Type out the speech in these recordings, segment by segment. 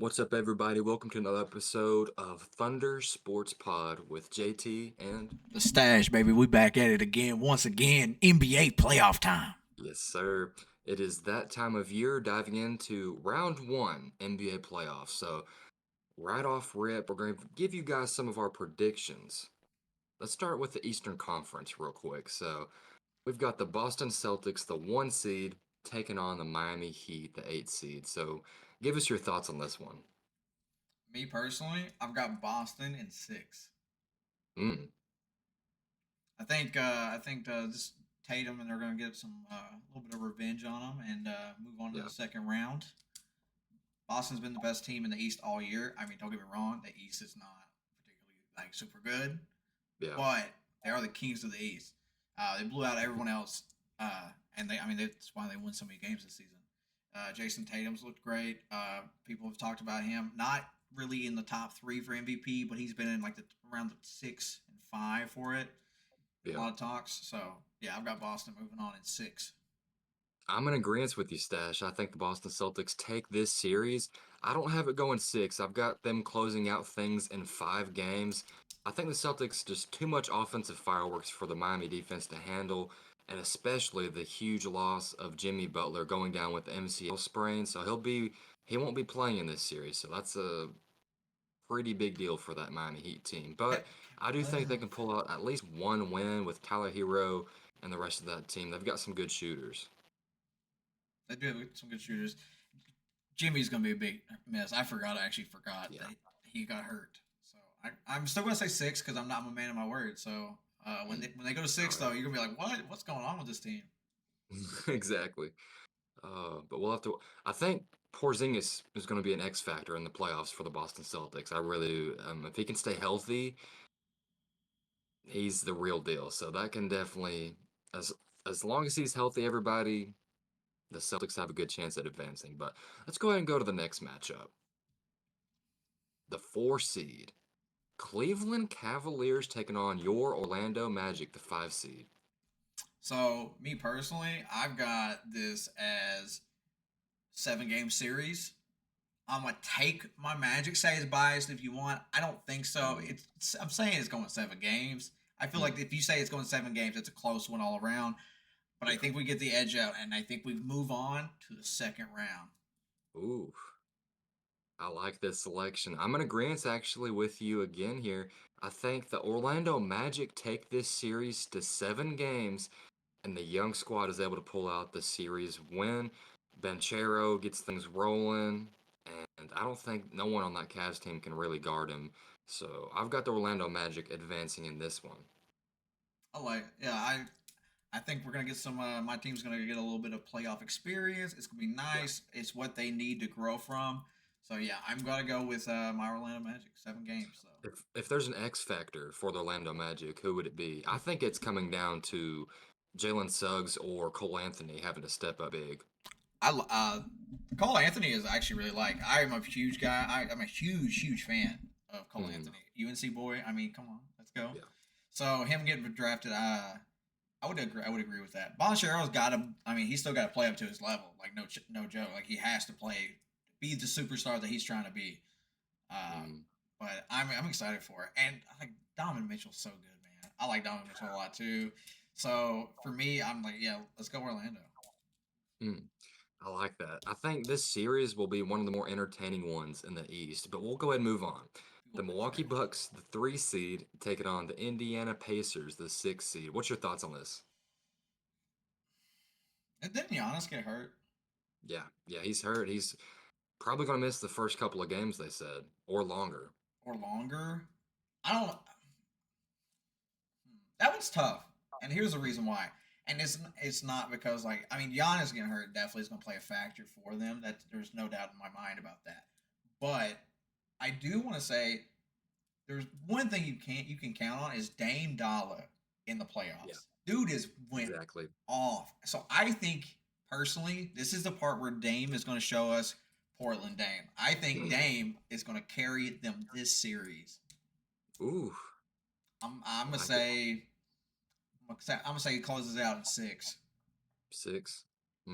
What's up, everybody? Welcome to another episode of Thunder Sports Pod with JT and The stash, baby. We back at it again. Once again, NBA playoff time. yes, sir. It is that time of year diving into round one NBA playoffs. So, right off rip, we're going to give you guys some of our predictions. Let's start with the Eastern Conference real quick. So, we've got the Boston Celtics, the one seed, taking on the Miami Heat, the eight seed. So, give us your thoughts on this one. Me personally, I've got Boston in six. Mm, I think just Tatum and they're going to get some a little bit of revenge on them and move on to yeah, the second round. Boston's been the best team in the East all year. I mean, don't get me wrong, the East is not particularly like super good, yeah. but they are the kings of the East. They blew out everyone else, and that's why they won so many games this season. Jason Tatum's looked great. People have talked about him. Not really in the top three for MVP, but he's been in like around the 6 and 5 for it. A Yeah. lot of talks. So yeah, I've got Boston moving on in six. I'm in agreement with you, Stash. I think the Boston Celtics take this series. I don't have it going six. I've got them closing out things in 5 games. I think the Celtics just too much offensive fireworks for the Miami defense to handle, and especially the huge loss of Jimmy Butler going down with the MCL sprain. So he won't be playing in this series. So that's a pretty big deal for that Miami Heat team. But I do think they can pull out at least one win with Tyler Hero and the rest of that team. They've got some good shooters. They do have some good shooters. Jimmy's gonna be a big mess. I actually forgot Yeah. that he got hurt. So I'm still gonna say six because I'm a man of my word. So when they go to All six though, right. you're gonna be like, what's going on with this team? Exactly. But we'll have to. I think Porzingis is going to be an X factor in the playoffs for the Boston Celtics. I really do. If he can stay healthy, he's the real deal. So that can definitely, as as long as he's healthy, everybody, the Celtics have a good chance at advancing. But let's go ahead and go to the next matchup. The four seed Cleveland Cavaliers taking on your Orlando Magic, the five seed. So me personally, I've got this as 7 game series. I'm gonna take my Magic say is biased if you want. I don't think so. Mm, I'm saying it's going 7 games. I feel like mm, if you say it's going 7 games, it's a close one all around. But I yeah. think we get the edge out, and I think we move on to the second round. Ooh. I like this selection. I'm in agreement actually with you again here. I think the Orlando Magic take this series to 7 games, and the young squad is able to pull out the series win. Banchero gets things rolling, and I don't think no one on that Cavs team can really guard him. So I've got the Orlando Magic advancing in this one. Yeah, I think we're gonna get some. My team's gonna get a little bit of playoff experience. It's gonna be Yeah. nice. It's what they need to grow from. So yeah, I'm gonna go with my Orlando Magic 7 games. So If there's an X factor for the Orlando Magic, who would it be? I think it's coming down to Jalen Suggs or Cole Anthony having to step up big. Cole Anthony is actually really like. I am a huge guy. I'm a huge fan of Cole Mm, Anthony, UNC boy. I mean, come on, let's go. yeah. So him getting drafted, I would agree. I would agree with that. Bonchero's got him. I mean, he's still got to play up to his level. Like no joke. Like he has to play, be the superstar that he's trying to be. Um, Mm. but I'm excited for it. And like Donovan Mitchell's so good, man. I like Donovan Mitchell a lot too. So for me, I'm like, yeah, let's go Orlando. Mm, I like that. I think this series will be one of the more entertaining ones in the East, but we'll go ahead and move on. People The are Milwaukee trash. Bucks, the three seed, taking on the Indiana Pacers, the six seed. What's your thoughts on this? And didn't Giannis get hurt Yeah, he's hurt. He's probably going to miss the first couple of games, they said, or longer. or longer? I don't. That one's tough, and here's the reason why. And it's not because like I mean Giannis getting hurt definitely is going to play a factor for them. That there's no doubt in my mind about that. But I do want to say there's one thing you can count on is Dame Dollar in the Yeah, playoffs. Dude is went exactly. off. So I think personally, this is the part where Dame is going to show us Portland Dame. I think Dame is going to carry them this series. Ooh, I'm I gonna like it. say he closes out in six. Six.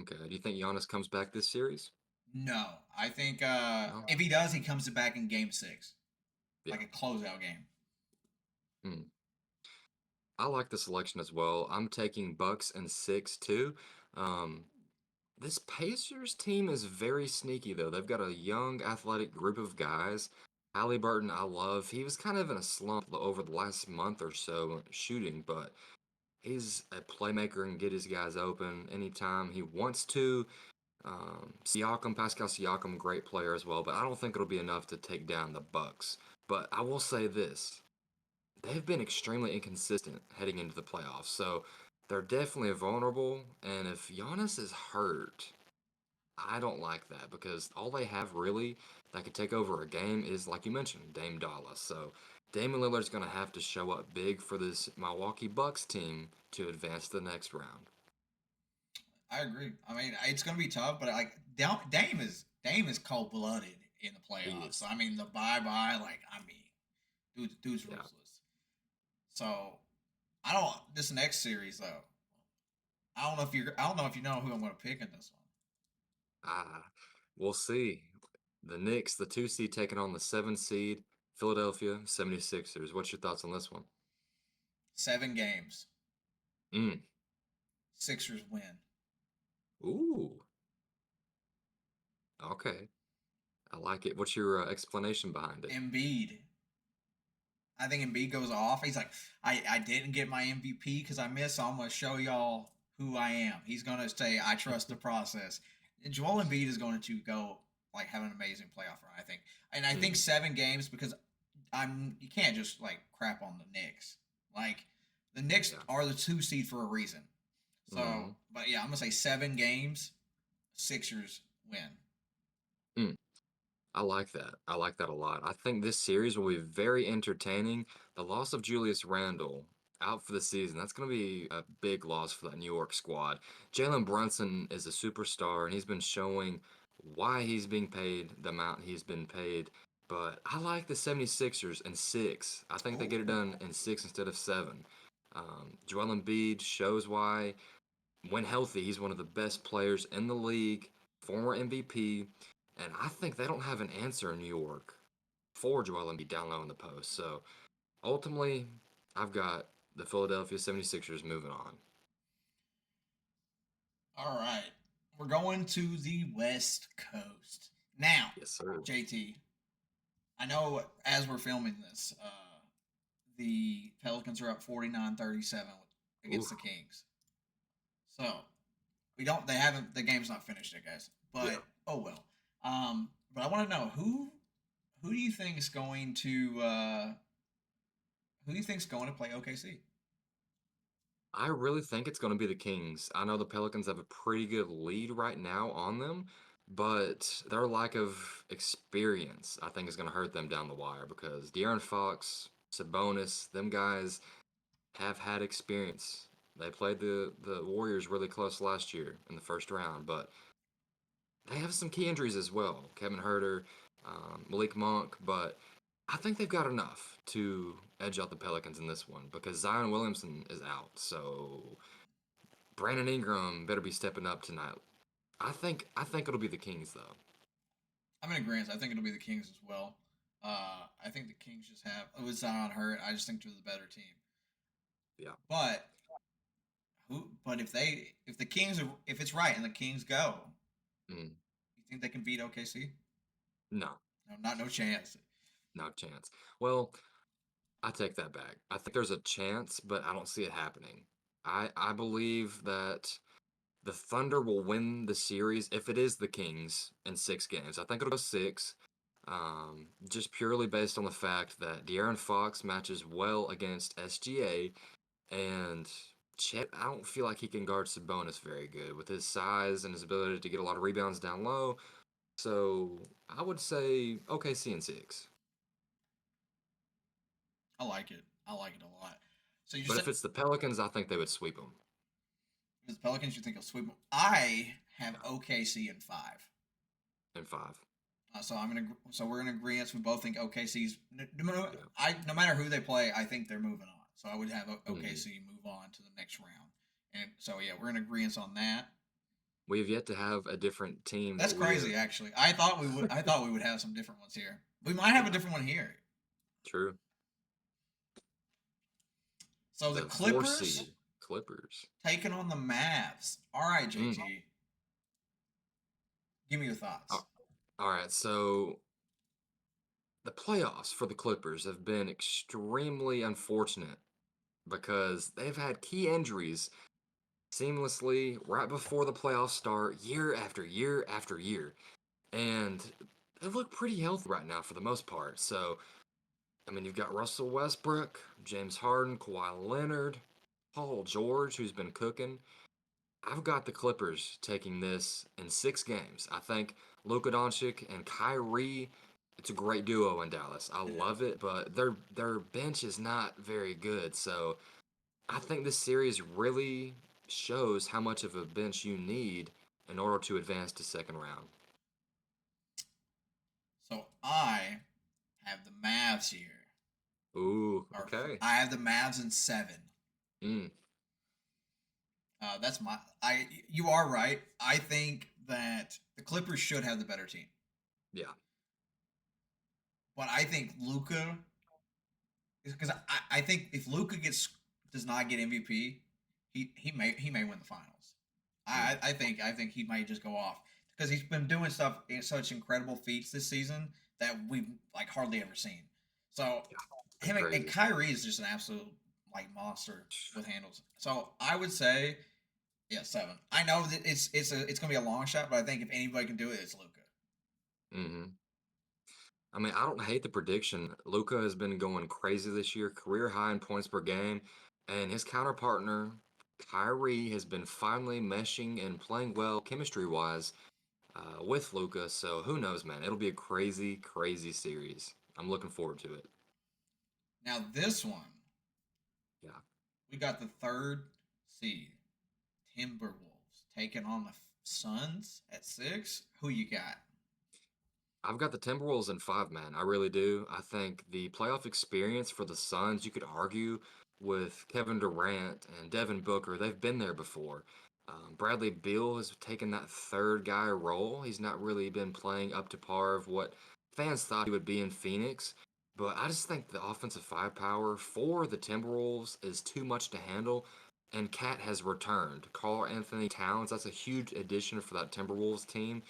Okay. Do you think Giannis comes back this series? No, I think No. if he does, he comes back in Game 6, Yeah. like a closeout game. Hmm. I like the selection as well. I'm taking Bucks and 6 too. Um, this Pacers team is very sneaky though. They've got a young, athletic group of guys. Halliburton, I love. He was kind of in a slump over the last month or so shooting, but he's a playmaker and get his guys open anytime he wants to. Siakam, Pascal Siakam, great player as well, but I don't think it'll be enough to take down the Bucks. But I will say this: they've been extremely inconsistent heading into the playoffs, so they're definitely vulnerable. And if Giannis is hurt, I don't like that because all they have really that could take over a game is, like you mentioned, Dame Dollar. So Damian Lillard's going to have to show up big for this Milwaukee Bucks team to advance to the next round. I agree. I mean, it's going to be tough, but like Dame is cold blooded in the He playoffs. So is. I mean, the bye bye, like I mean, dude's Yeah. ruthless. So I don't. This next series though, I don't know if you know who I'm going to pick in this one. Ah, we'll see. The Knicks, the 2 seed, taking on the 7 seed, Philadelphia 76ers. What's your thoughts on this one? 7 games, Mm. Sixers win. Ooh. Okay. I like it. What's your explanation behind it? Embiid. I think Embiid goes off. He's like, I didn't get my MVP because I missed, so I'm going to show y'all who I am. He's going to say, I trust the process. And Joel Embiid is going to go, like, have an amazing playoff run, I think. And I think Mm. 7 games because you can't just, like, crap on the Knicks. Like, the Knicks Yeah. are the 2 seed for a reason. So, Hmm. but yeah, I'm going to say 7 games, Sixers win. Mm. I like that. I like that a lot. I think this series will be very entertaining. The loss of Julius Randle out for the season, that's going to be a big loss for that New York squad. Jalen Brunson is a superstar, and he's been showing why he's being paid the amount he's been paid. But I like the 76ers in 6. I think they get it done Oh. in 6 instead of 7. Joel Embiid shows why, when healthy, he's one of the best players in the league, former MVP, and I think they don't have an answer in New York for Joel Embiid down low in the post. So ultimately, I've got the Philadelphia 76ers moving on. All right. We're going to the West Coast. Now, Yes, sir. JT, I know as we're filming this, the Pelicans are up 49-37 against Ooh, the Kings. So, they haven't, the game's not finished yet, guys. yeah. But, oh well. But I want to know who do you think is going to, who do you think is going to play OKC? I really think it's going to be the Kings. I know the Pelicans have a pretty good lead right now on them, but their lack of experience, I think, is going to hurt them down the wire because De'Aaron Fox, Sabonis, them guys have had experience. They played the Warriors really close last year in the first round, but they have some key injuries as well. Kevin Herter, Malik Monk, but I think they've got enough to edge out the Pelicans in this one because Zion Williamson is out. So Brandon Ingram better be stepping up tonight. I think it'll be the Kings though. I'm in agreement. I think it'll be the Kings as well. I think the Kings just have, with Zion hurt, I just think they're the better team. Yeah. But But if the Kings are, if it's right and the Kings go, Mm, you think they can beat OKC? no, No, not no chance. no chance. Well, I take that back. I think there's a chance, but I don't see it happening. I believe that the Thunder will win the series if it is the Kings in 6 games. I think it'll go 6, just purely based on the fact that De'Aaron Fox matches well against SGA, and Chet, I don't feel like he can guard Sabonis very good with his size and his ability to get a lot of rebounds down low. So I would say OKC in 6. I like it. I like it a lot. So you But said if it's the Pelicans, I think they would sweep them the Pelicans. You think will sweep them? I have yeah, OKC in 5. in 5. So we're in agreement. We both think OKC's. Yeah. No matter who they play, I think they're moving on. So I would have Mhm. OKC move on to the next round. And so yeah, we're in agreement on that. We have yet to have a different team That's that we have. crazy, actually. I thought we would. I thought we would have some different ones here. We might have a Yeah, different one here. true. So the The four Clippers seed Clippers. taking on the Mavs. All right, Mm. JT, give me your a- thoughts. All right, so the playoffs for the Clippers have been extremely unfortunate because they've had key injuries seamlessly right before the playoffs start, year after year after year. And they look pretty healthy right now for the most part. So, I mean, you've got Russell Westbrook, James Harden, Kawhi Leonard, Paul George, who's been cooking. I've got the Clippers taking this in 6 games. I think Luka Doncic and Kyrie, it's a great duo in Dallas. I It love is. it, but their bench is not very good. So I think this series really shows how much of a bench you need in order to advance to second round. So I have the Mavs here. Ooh, Or okay. I have the Mavs in 7. Mm, That's my. I. You are right. I think that the Clippers should have the better team, yeah. but I think Luca, because I think if Luca does not get MVP, he may win the finals. Mm, I think he might just go off because he's been doing stuff in such incredible feats this season that we've like hardly ever seen. So yeah. Been him and crazy. Kyrie is just an absolute like monster with handles. So I would say yeah, 7. I know that it's gonna be a long shot, but I think if anybody can do it, it's Luca. Hmm. I mean, I don't hate the prediction. Luca has been going crazy this year, career high in points per game, and his counterpartner, Kyrie, has been finally meshing and playing well chemistry wise with Luca. So who knows, man? It'll be a crazy, crazy series. I'm looking forward to it. Now this one, Yeah. we got the third seed, Timberwolves taking on the Suns at 6. Who you got? I've got the Timberwolves in 5, man. I really do. I think the playoff experience for the Suns, you could argue with Kevin Durant and Devin Booker, they've been there before. Bradley Beal has taken that third guy role. He's not really been playing up to par of what fans thought he would be in Phoenix. But I just think the offensive firepower for the Timberwolves is too much to handle. And Cat has returned. Carl Anthony Towns, that's a huge addition for that Timberwolves team.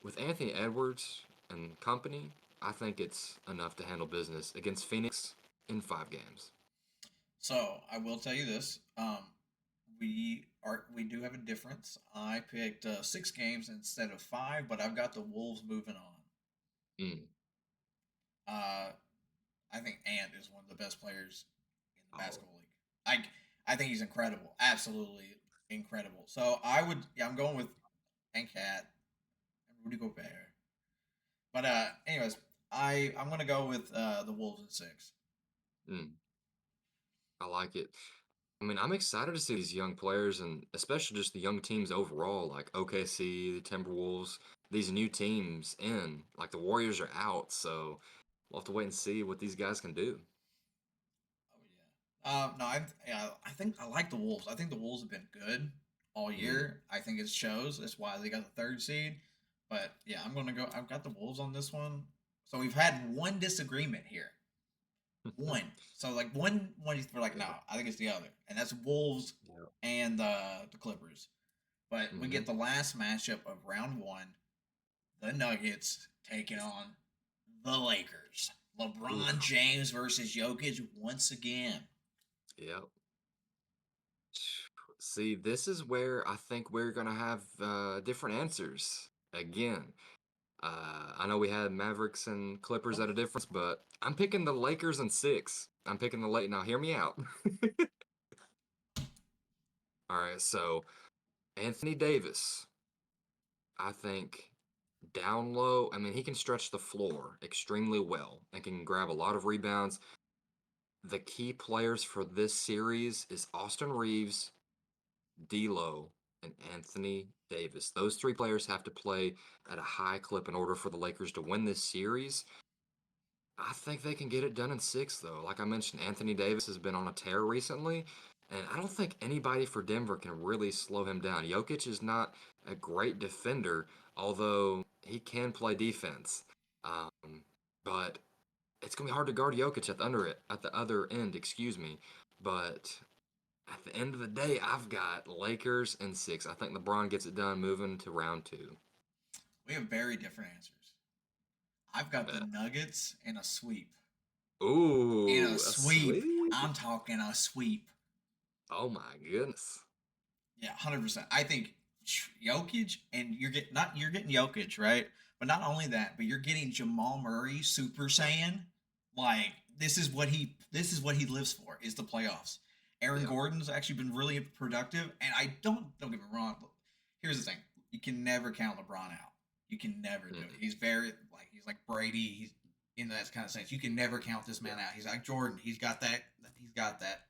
With Anthony Edwards and company, I think it's enough to handle business against Phoenix in 5 games. So I will tell you this. We do have a difference. I picked 6 games instead of 5, but I've got the Wolves moving on. Mm. Uh, I think Ant is one of the best players in the Oh, basketball league. I think he's incredible, absolutely incredible. So yeah, I'm going with Ant Cat and Rudy Gobert. But anyways, I'm gonna go with the Wolves in 6. mm. I like it. I mean, I'm excited to see these young players and especially just the young teams overall, like OKC, the Timberwolves, these new teams in. Like the Warriors are out, so we'll have to wait and see what these guys can do. Oh yeah. No, yeah, I think I like the Wolves. I think the Wolves have been good all Mm. year. I think it shows. That's why they got the third seed. But yeah, I'm gonna go. I've got the Wolves on this one. So we've had one disagreement here. One. So like one we're like, no, Yeah. I think it's the other, and that's Wolves Yeah. and the Clippers. But we Hmm. get the last matchup of round one: the Nuggets taking on the Lakers. LeBron Oof. James versus Jokic once again. Yep. See, this is where I think we're gonna have different answers again. I know we had Mavericks and Clippers at a difference, but I'm picking the Lakers in 6. I'm picking the late. Now, hear me out. All right, so Anthony Davis, I think down low. I mean, he can stretch the floor extremely well and can grab a lot of rebounds. The key players for this series is Austin Reeves, D'Lo, and Anthony Davis. Those 3 players have to play at a high clip in order for the Lakers to win this series. I think they can get it done in 6, though. Like I mentioned, Anthony Davis has been on a tear recently, And I don't think anybody for Denver can really slow him down. Jokic is not a great defender, although he can play defense. Um, but it's gonna be hard to guard Jokic at the other end, excuse me. But at the end of the day, I've got Lakers in 6. I think LeBron gets it done moving to round 2. We have very different answers. I've got the Bet. Nuggets in a sweep. In a Ooh, a sweep. sweep? I'm talking a sweep. Oh my goodness. Yeah, 100%. I think Jokic, and you're getting Jokic, right? But not only that, but you're getting Jamal Murray Super Saiyan. Like this is what he lives for, is the playoffs. Aaron Yeah. Gordon's actually been really productive, and I don't get me wrong. Here's the thing: you can never count LeBron out. You can never do it. Mm-mm. He's like Brady. He's in that kind of sense. You can never count this man out. He's like Jordan. He's got that. He's got that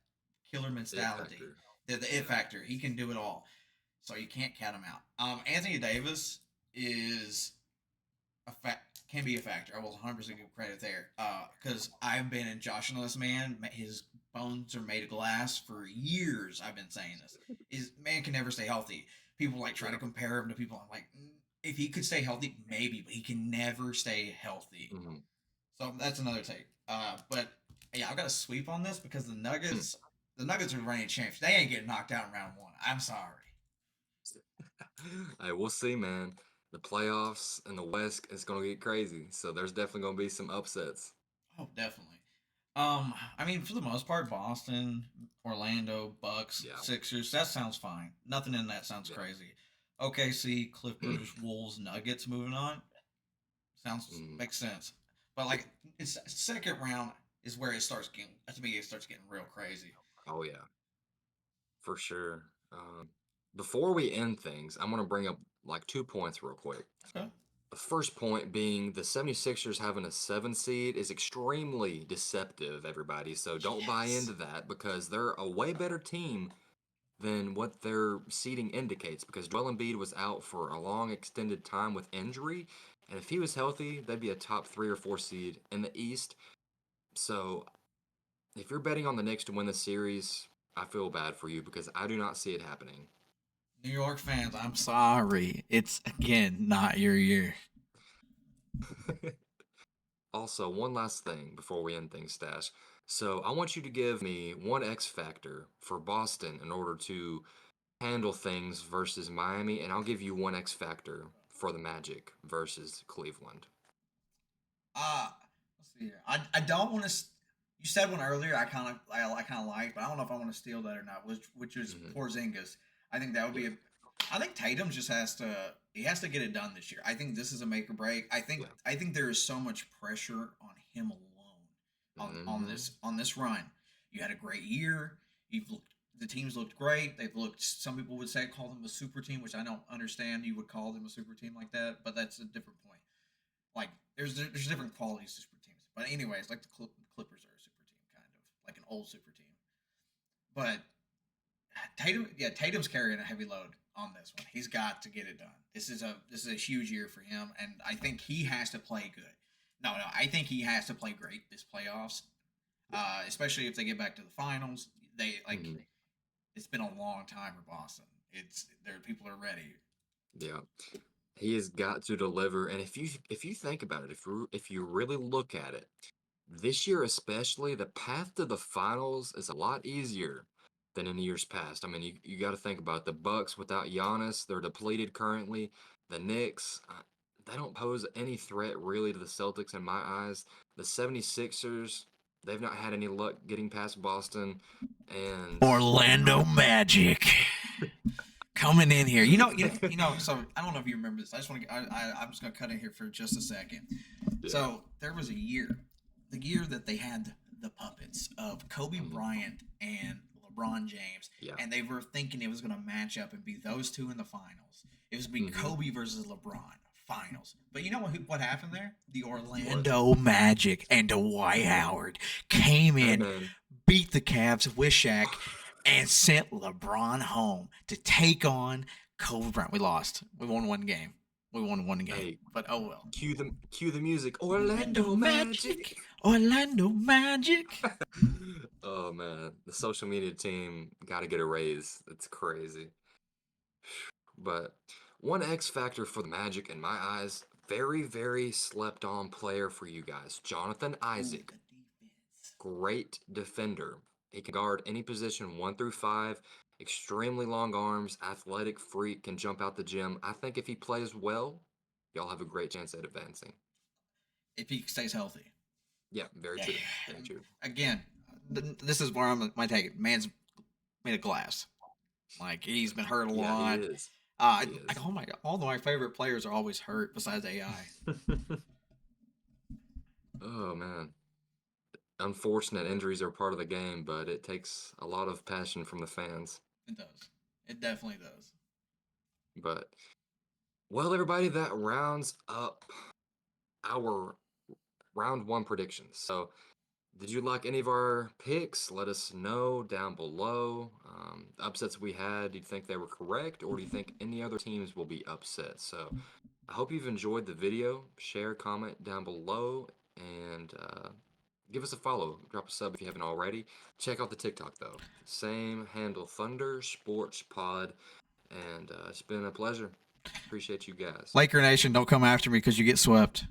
killer It mentality. factor. The it factor. He can do it all. So you can't count him out. Anthony Davis is can be a factor. I will 100% give credit there. Because I've been in Josh and this man. His bones are made of glass for years. I've been saying this. His man can never stay healthy. People like try to compare him to people. I'm like, if he could stay healthy, maybe, but he can never stay healthy. Mm-hmm. So that's another take. But yeah, I've got a sweep on this because the Nuggets are reigning champs. They ain't getting knocked out in round 1. I'm sorry. Hey, we'll see, man. The playoffs in the West is going to get crazy. So there's definitely going to be some upsets. Oh, definitely. I mean, for the most part, Boston, Orlando, Bucks, Yeah. Sixers, that sounds fine. Nothing in that sounds Yeah. crazy. OKC, Clippers, Wolves, Nuggets. Moving on, sounds makes sense. But like, it's second round is where it starts getting. To me, it starts getting real crazy. Oh, yeah, for sure. Before we end things, I'm going to bring up like 2 points real quick. Okay. The first point being the 76ers having a 7 seed is extremely deceptive, everybody. So don't buy Yes. into that because they're a way better team than what their seeding indicates because Joel Embiid was out for a long extended time with injury. And if he was healthy, they'd be a top 3 or 4 seed in the East. So if you're betting on the Knicks to win the series, I feel bad for you because I do not see it happening. New York fans, I'm sorry. It's again not your year. Also, one last thing before we end things, Stash. So I want you to give me one X factor for Boston in order to handle things versus Miami, and I'll give you one X factor for the Magic versus Cleveland. Let's see here. I don't want to. You said one earlier. I kind of like, but I don't know if I want to steal that or not. Which is Porzingis. I think that would be a. I think Tatum just has to. He has to get it done this year. I think this is a make or break. I think there is so much pressure on him alone on this run. You had a great year. The teams looked great. They've looked. Some people would say call them a super team, which I don't understand. You would call them a super team like that, but that's a different point. Like there's different qualities to super teams. But anyways, like the Clippers are a super team, kind of like an old super team. But Tatum's carrying a heavy load on this one. He's got to get it done. This is a huge year for him, and I think he has to play good. No, I think he has to play great this playoffs, especially if they get back to the finals. They like it's been a long time for Boston. People are ready. Yeah. He has got to deliver, and if you think about it, if you really look at it, this year especially, the path to the finals is a lot easier than in years past. I mean, you got to think about the Bucks without Giannis; they're depleted currently. The Knicks, they don't pose any threat really to the Celtics in my eyes. The 76ers, they've not had any luck getting past Boston, and Orlando Magic coming in here. So I don't know if you remember this. I just want to. I'm just gonna cut in here for just a second. Yeah. So there was a year, the year that they had the puppets of Kobe Bryant and LeBron James, and they were thinking it was gonna match up and be those two in the finals. It was gonna be Kobe versus LeBron finals. But you know what happened there? The Orlando Magic and Dwight Howard came in, beat the Cavs with Shaq, and sent LeBron home to take on Kobe Bryant. We lost. We won one game. Hey, but oh well. Cue the music. Orlando Magic. Orlando Magic. Oh man, the social media team got to get a raise. It's crazy. But one X factor for the Magic in my eyes, very, very slept on player for you guys. Jonathan Ooh, Isaac, the defense. great defender. He can guard any position 1 through 5, extremely long arms, athletic freak, can jump out the gym. I think if he plays well, y'all have a great chance at advancing. If he stays healthy. Yeah, very Yeah. true. Very true. Again, this is where I'm my take. Man's made of glass. Like he's been hurt a Yeah, he lot. is. He Like is. oh my, all of my favorite players are always hurt besides AI. Oh man. Unfortunate injuries are part of the game, but it takes a lot of passion from the fans. It does. It definitely does. But well, everybody, that rounds up our round one predictions. So, did you like any of our picks? Let us know down below. Upsets we had, do you think they were correct, or do you think any other teams will be upset? So, I hope you've enjoyed the video. Share, comment down below, and give us a follow. Drop a sub if you haven't already. Check out the TikTok, though. Same handle, Thunder Sports Pod. And it's been a pleasure. Appreciate you guys. Laker Nation, don't come after me because you get swept.